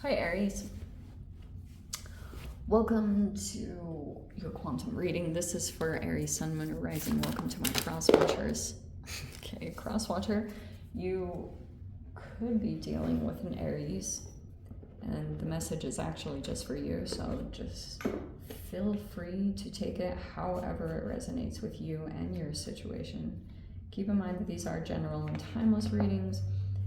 Hi Aries. Welcome to your quantum reading. This is for Aries, Sun, Moon, or Rising. Welcome to my cross watchers. Okay, cross watcher, you could be dealing with an Aries, and the message is actually just for you, so just feel free to take it however it resonates with you and your situation. Keep in mind that these are general and timeless readings.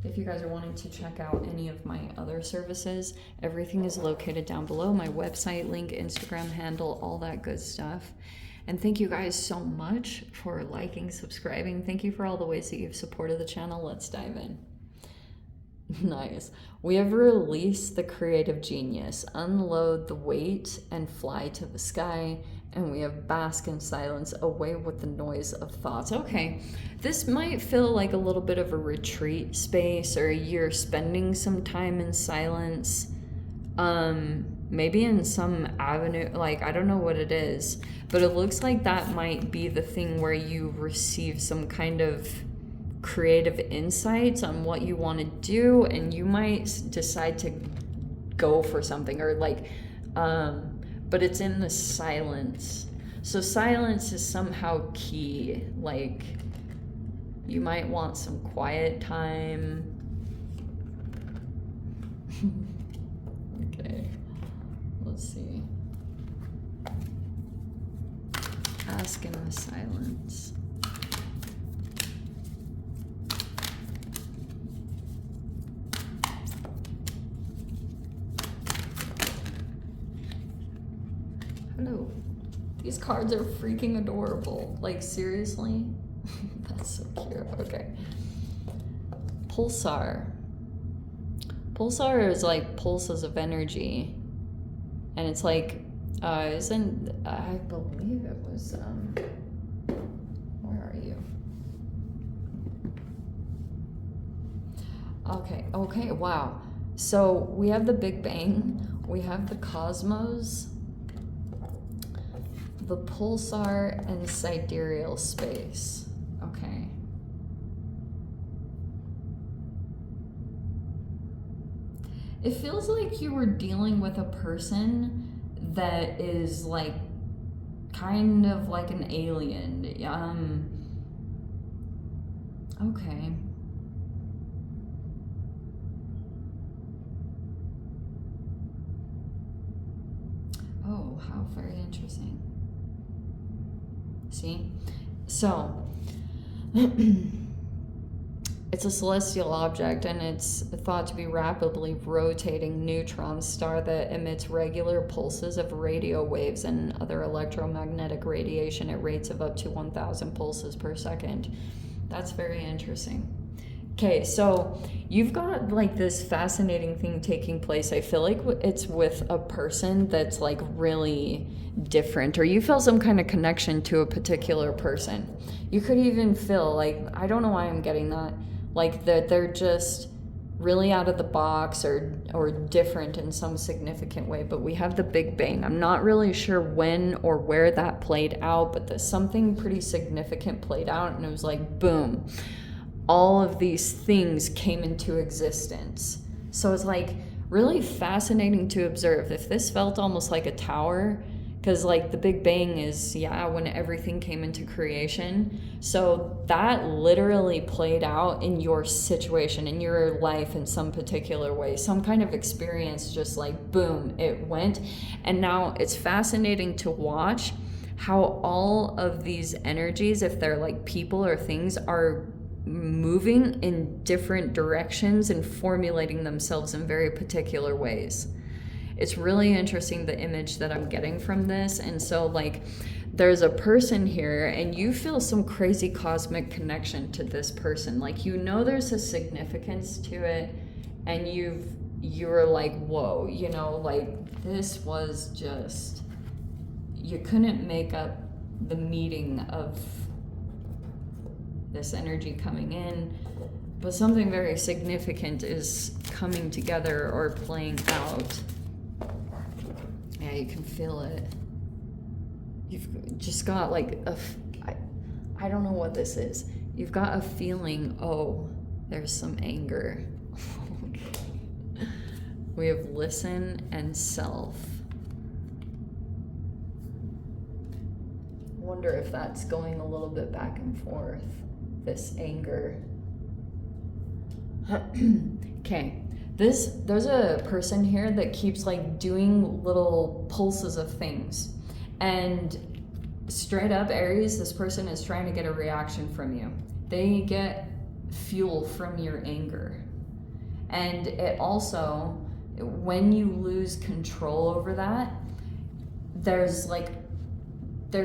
If you guys are wanting to check out any of my other services, everything is located down below. My website, link, Instagram handle, all that good stuff. And thank you guys so much for liking, subscribing. Thank you for all the ways that you've supported the channel. Let's dive in. Nice. We have released the creative genius, unload the weight and fly to the sky. And we have bask in silence, away with the noise of thoughts. Okay, this might feel like a little bit of a retreat space, or you're spending some time in silence. Maybe in some avenue, like I don't know what it is, but it looks like that might be the thing where you receive some kind of creative insights on what you want to do, and you might decide to go for something, or like but it's in the silence. So silence is somehow key. Like you might want some quiet time. Okay, let's see. Ask in the silence. Hello. These cards are freaking adorable. Like, seriously? That's so cute. Okay. Pulsar. Pulsar is like pulses of energy. And it's like, I believe it was, where are you? Okay, wow. So we have the Big Bang, we have the cosmos, the pulsar, and sidereal space. Okay. It feels like you were dealing with a person that is like kind of like an alien. Okay. Oh, how very interesting. See? So, it's a celestial object, and it's thought to be rapidly rotating neutron star that emits regular pulses of radio waves and other electromagnetic radiation at rates of up to 1,000 pulses per second. That's very interesting. Okay, so you've got like this fascinating thing taking place. I feel like it's with a person that's like really different, or you feel some kind of connection to a particular person. You could even feel like, I don't know why I'm getting that, like that they're just really out of the box, or different in some significant way. But we have the Big Bang. I'm not really sure when or where that played out, but something pretty significant played out, and it was like, boom. All of these things came into existence. So it's like really fascinating to observe. If this felt almost like a tower, because like the Big Bang is, when everything came into creation. So that literally played out in your situation, in your life in some particular way. Some kind of experience, just like boom, it went. And now it's fascinating to watch how all of these energies, if they're like people or things, are moving in different directions and formulating themselves in very particular ways. It's really interesting, the image that I'm getting from this. And so like there's a person here, and you feel some crazy cosmic connection to this person. Like, you know, there's a significance to it, and you're like, whoa, you know, like this was just, you couldn't make up the meeting of this energy coming in, but something very significant is coming together or playing out. Yeah, you can feel it. You've just got like I don't know what this is. You've got a feeling, oh, there's some anger. We have listen and self. Wonder if that's going a little bit back and forth, this anger. Okay, there's a person here that keeps like doing little pulses of things, and straight up, Aries, this person is trying to get a reaction from you. They get fuel from your anger. And it also, when you lose control over that, there's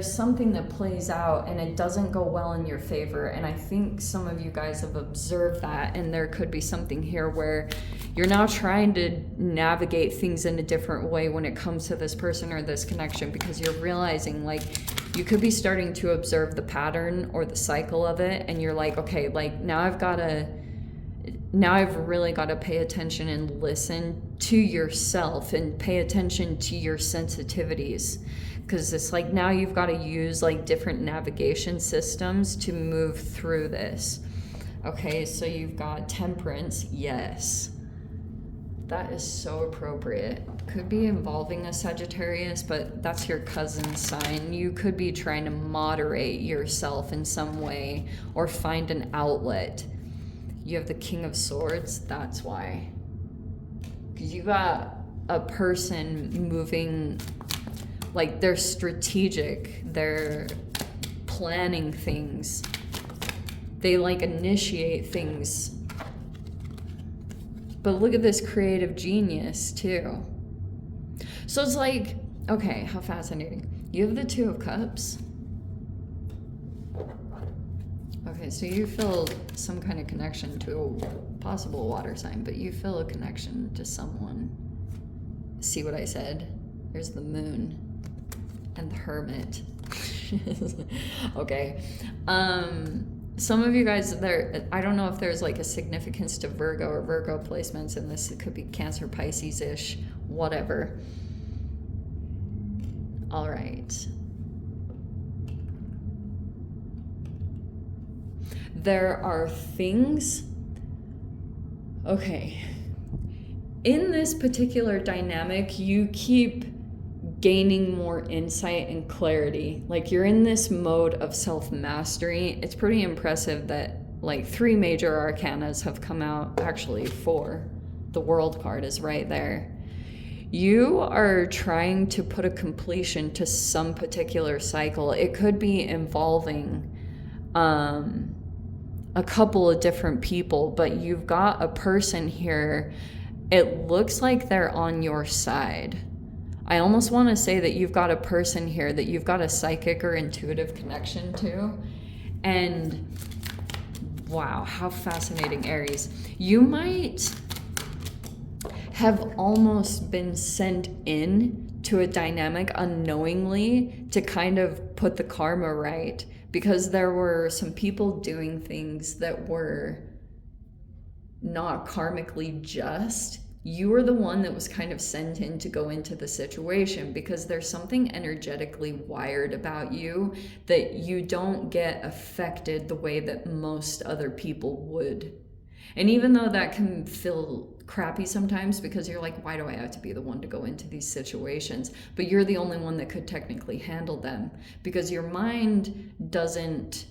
something that plays out and it doesn't go well in your favor. And I think some of you guys have observed that, and there could be something here where you're now trying to navigate things in a different way when it comes to this person or this connection, because you're realizing like you could be starting to observe the pattern or the cycle of it, and you're like, okay, like now I've really got to pay attention and listen to yourself and pay attention to your sensitivities, because it's like now you've got to use like different navigation systems to move through this. Okay, so you've got Temperance. Yes, that is so appropriate. Could be involving a Sagittarius, but that's your cousin's sign. You could be trying to moderate yourself in some way or find an outlet. You have the King of Swords, that's why. Because you got a person moving, like they're strategic, they're planning things. They like initiate things. But look at this creative genius too. So it's like, okay, how fascinating. You have the Two of Cups. Okay, so you feel some kind of connection to a possible water sign, but you feel a connection to someone. See what I said? There's the Moon and the Hermit. Okay. Some of you guys there, I don't know if there's like a significance to Virgo or Virgo placements, and this could be Cancer, Pisces-ish, whatever. All right. There are things, okay, in this particular dynamic, you keep gaining more insight and clarity. Like you're in this mode of self-mastery. It's pretty impressive that like 3 major arcanas have come out, actually 4. The World card is right there. You are trying to put a completion to some particular cycle. It could be involving a couple of different people, but you've got a person here. It looks like they're on your side. I almost want to say that you've got a person here that you've got a psychic or intuitive connection to. And wow, how fascinating, Aries. You might have almost been sent in to a dynamic unknowingly to kind of put the karma right, because there were some people doing things that were not karmically just. You were the one that was kind of sent in to go into the situation, because there's something energetically wired about you that you don't get affected the way that most other people would. And even though that can feel crappy sometimes, because you're like, why do I have to be the one to go into these situations? But you're the only one that could technically handle them, because your mind doesn't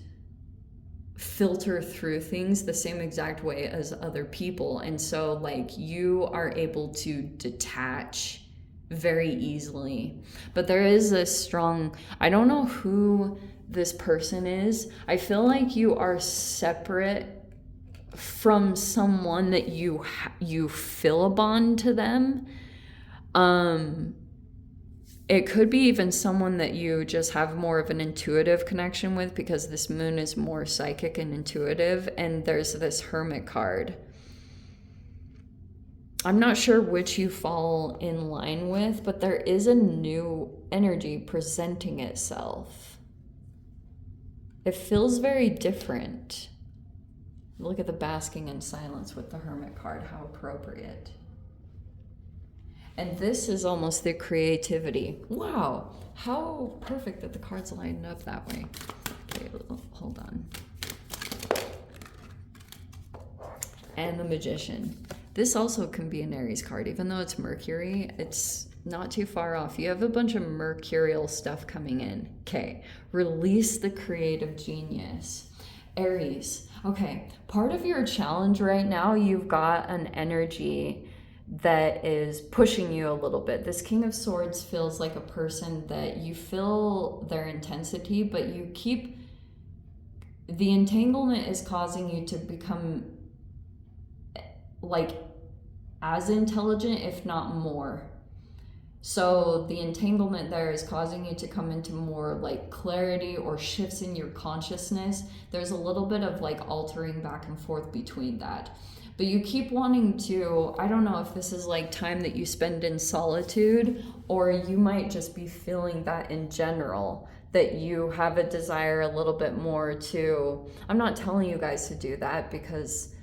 filter through things the same exact way as other people. And so like you are able to detach very easily. But there is a strong, I don't know who this person is. I feel like you are separate from someone that you feel a bond to them. It could be even someone that you just have more of an intuitive connection with, because this Moon is more psychic and intuitive, and there's this Hermit card. I'm not sure which you fall in line with, but there is a new energy presenting itself. It feels very different. Look at the basking in silence with the Hermit card, how appropriate. And this is almost the creativity. Wow, how perfect that the cards lined up that way. Okay, hold on. And the Magician. This also can be an Aries card, even though it's Mercury. It's not too far off. You have a bunch of mercurial stuff coming in. Okay, release the creative genius. Aries, okay, part of your challenge right now, you've got an energy that is pushing you a little bit. This King of Swords feels like a person that you feel their intensity, but you keep, the entanglement is causing you to become like as intelligent, if not more. So the entanglement there is causing you to come into more like clarity or shifts in your consciousness. There's a little bit of like altering back and forth between that. But you keep wanting to, I don't know if this is like time that you spend in solitude, or you might just be feeling that in general, that you have a desire a little bit more to, I'm not telling you guys to do that because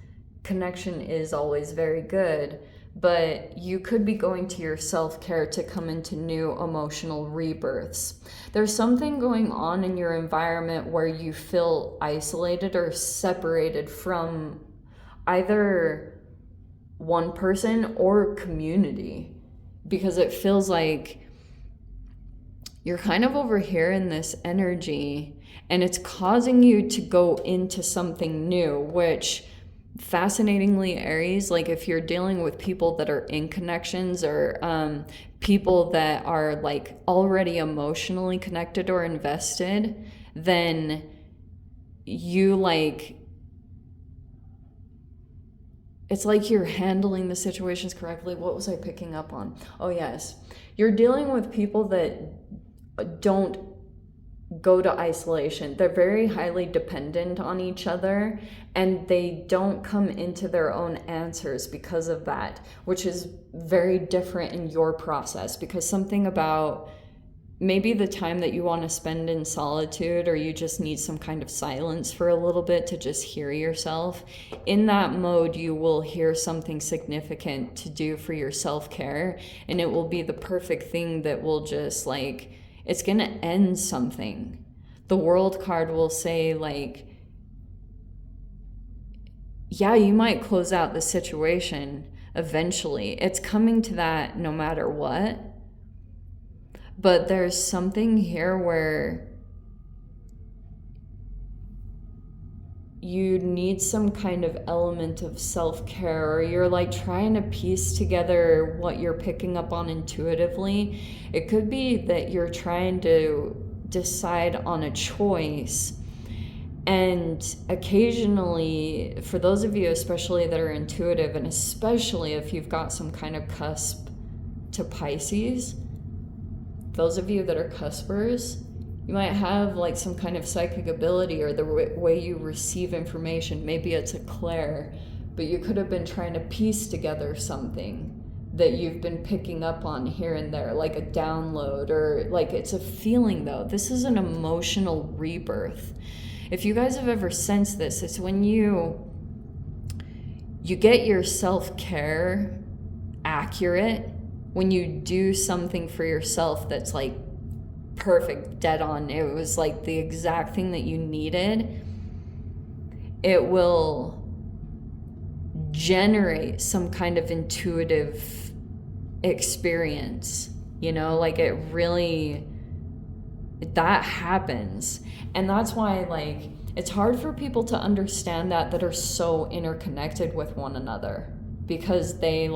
connection is always very good, but you could be going to your self-care to come into new emotional rebirths. There's something going on in your environment where you feel isolated or separated from either one person or community, because it feels like you're kind of over here in this energy and it's causing you to go into something new, which fascinatingly, Aries, like if you're dealing with people that are in connections or people that are like already emotionally connected or invested, then you like, it's like you're handling the situations correctly. What was I picking up on? Oh yes, you're dealing with people that don't go to isolation. They're very highly dependent on each other, and they don't come into their own answers because of that, which is very different in your process, because something about maybe the time that you want to spend in solitude, or you just need some kind of silence for a little bit to just hear yourself. In that mode, you will hear something significant to do for your self-care, and it will be the perfect thing that will just like, it's going to end something. The World card will say like, yeah, you might close out the situation eventually. It's coming to that no matter what. But there's something here where you need some kind of element of self-care, or you're like trying to piece together what you're picking up on intuitively. It could be that you're trying to decide on a choice, and occasionally, for those of you especially that are intuitive, and especially if you've got some kind of cusp to Pisces, those of you that are cuspers, you might have like some kind of psychic ability, or the way you receive information. Maybe it's a clair, but you could have been trying to piece together something that you've been picking up on here and there, like a download, or like it's a feeling though. This is an emotional rebirth. If you guys have ever sensed this, it's when you get your self-care accurate, when you do something for yourself that's like perfect, dead on, it was like the exact thing that you needed, it will generate some kind of intuitive experience, you know, like it really, that happens. And that's why like it's hard for people to understand that are so interconnected with one another, because they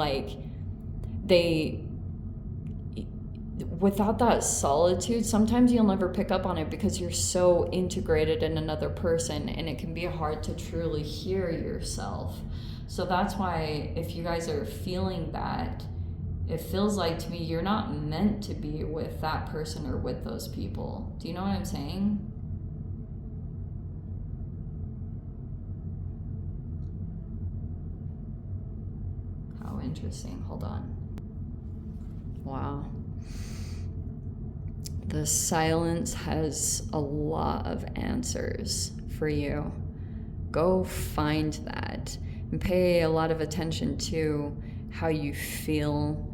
without that solitude, sometimes you'll never pick up on it because you're so integrated in another person, and it can be hard to truly hear yourself. So that's why if you guys are feeling that, it feels like to me you're not meant to be with that person or with those people. Do you know what I'm saying? How interesting. Hold on. Wow. The silence has a lot of answers for you. Go find that and pay a lot of attention to how you feel.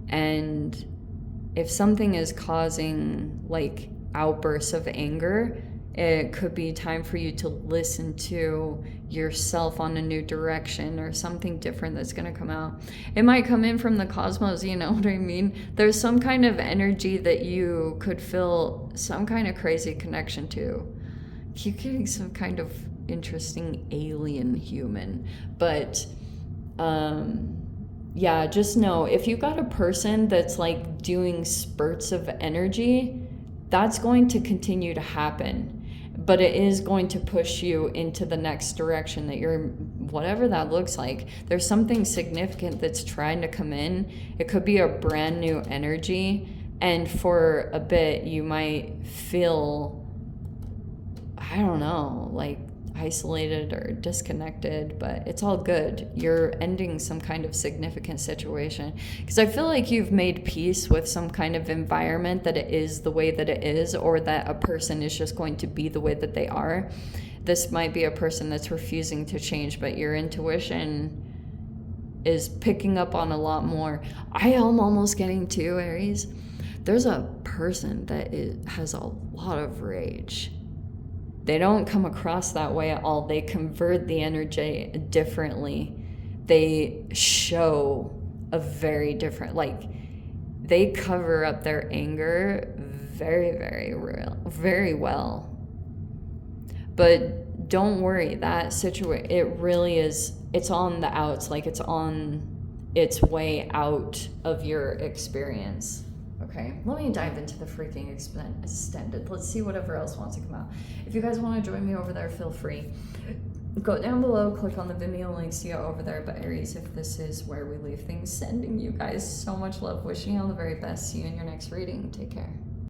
And if something is causing like outbursts of anger, It could be time for you to listen to yourself on a new direction or something different that's going to come out. It might come in from the cosmos, you know what I mean? There's some kind of energy that you could feel some kind of crazy connection to. Keep getting some kind of interesting alien human. But yeah, just know if you got a person that's like doing spurts of energy, that's going to continue to happen. But it is going to push you into the next direction that you're, whatever that looks like. There's something significant that's trying to come in. It could be a brand new energy. And for a bit, you might feel, I don't know, like isolated or disconnected, but it's all good. You're ending some kind of significant situation, because I feel like you've made peace with some kind of environment that it is the way that it is, or that a person is just going to be the way that they are. This might be a person that's refusing to change, but your intuition is picking up on a lot more. I am almost getting to, Aries, there's a person that has a lot of rage. They don't come across that way at all. They convert the energy differently. They show a very different, like, they cover up their anger very, very well. But don't worry, that situation, it really is, it's on the outs, like it's on its way out of your experience. Okay, let me dive into the freaking extended. Let's see whatever else wants to come out. If you guys want to join me over there, feel free. Go down below, click on the Vimeo links to go over there. But Aries, if this is where we leave things, sending you guys so much love, wishing you all the very best. See you in your next reading. Take care.